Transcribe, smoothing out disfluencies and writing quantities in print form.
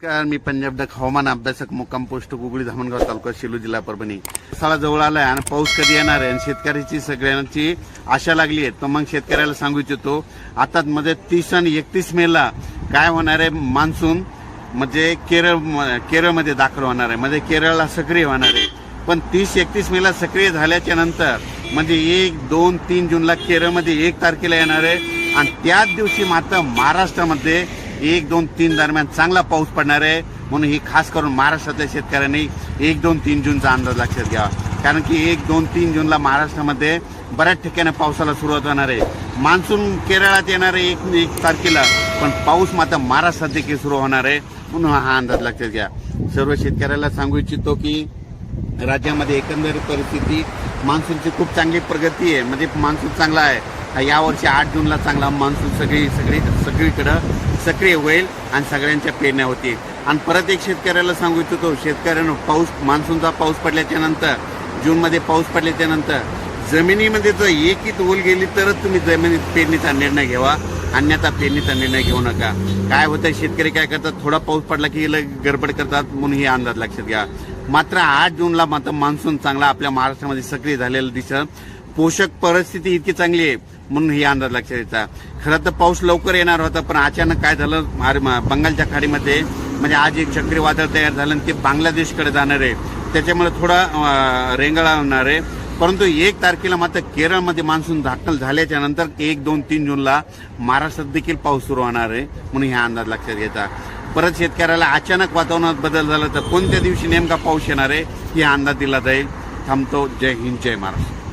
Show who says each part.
Speaker 1: नमस्कार, मी पंजाब डक हवामान अभ्यासक मुक्काम पोस्ट गुगळी धामणगाव तालुका सेलू जिल्हा परभणी. पावसाळा जवळ आलाय आणि पाऊस कधी येणार आहे आणि शेतकऱ्याची सगळ्यांची आशा लागली आहे. तर मग शेतकऱ्याला सांगू इच्छितो, आता मध्ये 30 आणि 31 मेला काय होणार आहे, मान्सून म्हणजे केरळमध्ये दाखल होणार आहे, म्हणजे केरळला सक्रिय होणार आहे. पण 30-31 मेला सक्रिय झाल्याच्या नंतर म्हणजे 1, 2, 3 जूनला केरळमध्ये 1 तारखेला येणार आहे आणि त्याच दिवशी मात्र महाराष्ट्रामध्ये 1, 2, 3 दरम्यान चांगला पाऊस पडणार आहे. म्हणून ही खास करून महाराष्ट्रातल्या शेतकऱ्यांनी 1, 2, 3 जूनचा अंदाज लक्षात घ्यावा. कारण की 1, 2, 3 जूनला महाराष्ट्रामध्ये बऱ्याच ठिकाणी पावसाला सुरुवात होणार आहे. मान्सून केरळात येणार आहे 1 तारखेला, पण पाऊस मात्र महाराष्ट्रात देखील सुरू होणार आहे. म्हणून हा अंदाज लक्षात घ्या. सर्व शेतकऱ्याला सांगू इच्छितो की राज्यामध्ये एकंदरीत परिस्थिती मान्सूनची खूप चांगली प्रगती आहे. म्हणजे मान्सून चांगला आहे. यावर्षी 8 जूनला चांगला मान्सून सगळीकडं सक्रिय होईल आणि सगळ्यांच्या पेरण्या होतील. आणि परत एक शेतकऱ्याला सांगू इच्छितो, शेतकऱ्यांना मान्सूनचा पाऊस पडल्याच्या नंतर, जूनमध्ये पाऊस पडल्याच्या नंतर जमिनीमध्ये जर एकही ओल गेली तरच तुम्ही जमिनीत पेरणीचा निर्णय घ्यावा, अन्यथा पेरणीचा निर्णय घेऊ नका. काय होतं, शेतकरी काय करतात, थोडा पाऊस पडला की गडबड करतात. म्हणून हे अंदाज लक्षात घ्या. मात्र 8 जूनला मात्र मान्सून चांगला आपल्या महाराष्ट्रामध्ये सक्रिय झालेला दिसत. पोषक परिस्थिती इतकी चांगली आहे म्हणून ही अंदाज लक्षात येतात. खरं तर पाऊस लवकर येणार होता, पण अचानक काय झालं, बंगालच्या खाडीमध्ये म्हणजे आज एक चक्रीवादळ तयार झालं आणि ते बांगलादेशकडे जाणार आहे. त्याच्यामुळे थोडा रेंगाळा होणार आहे. परंतु 1 तारखेला मात्र केरळमध्ये मान्सून दाखल झाल्याच्या नंतर 1, 2, 3 जूनला महाराष्ट्रात देखील पाऊस सुरू होणार आहे. म्हणून हा अंदाज लक्षात घ्यायचा. परत शेतकऱ्याला अचानक वातावरणात बदल झाला तर कोणत्या दिवशी नेमका पाऊस येणार आहे हे अंदाज दिला जाईल. थांबतो. जय हिंद, जय महाराष्ट्र.